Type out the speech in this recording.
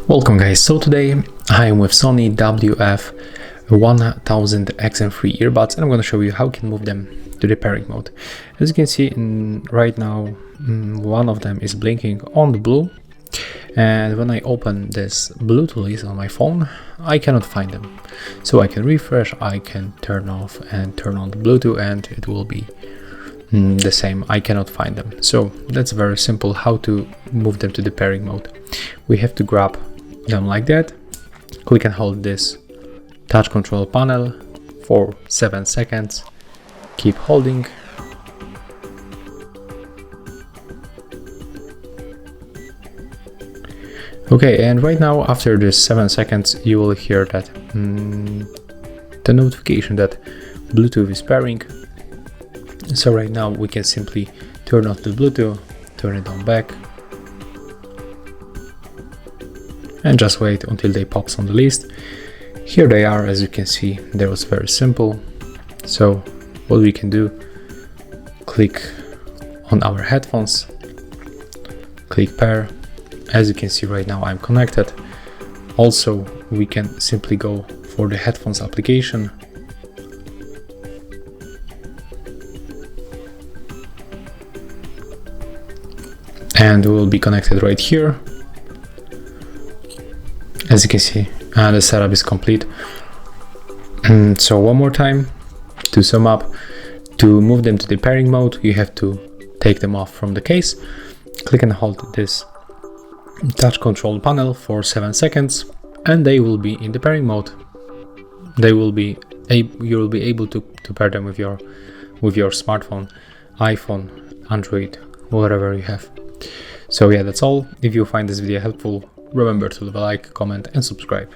Welcome guys, so today I am with Sony WF 1000 XM3 earbuds and I'm going to show you how you can move them to the pairing mode. As you can see right now, one of them is blinking on the blue, and when I open this Bluetooth list on my phone, I cannot find them. So I can refresh, I can turn off and turn on the Bluetooth and it will be the same. I cannot find them. So that's very simple how to move them to the pairing mode. We have to grab them like that, click and hold this touch control panel for 7 seconds, keep holding, okay, and right now after this 7 seconds you will hear that the notification that Bluetooth is pairing. So right now we can simply turn off the Bluetooth, turn it on back, and just wait until they pops on the list. Here they are, as you can see. That was very simple. So what we can do, click on our headphones, click pair. As you can see right now I'm connected. Also we can simply go for the headphones application, and we will be connected right here. As you can see, the setup is complete. So one more time, to sum up, to move them to the pairing mode, you have to take them off from the case, click and hold this touch control panel for 7 seconds, and they will be in the pairing mode. You will be able to pair them with your smartphone, iPhone, Android, whatever you have. So yeah, that's all. If you find this video helpful, remember to leave a like, comment and subscribe.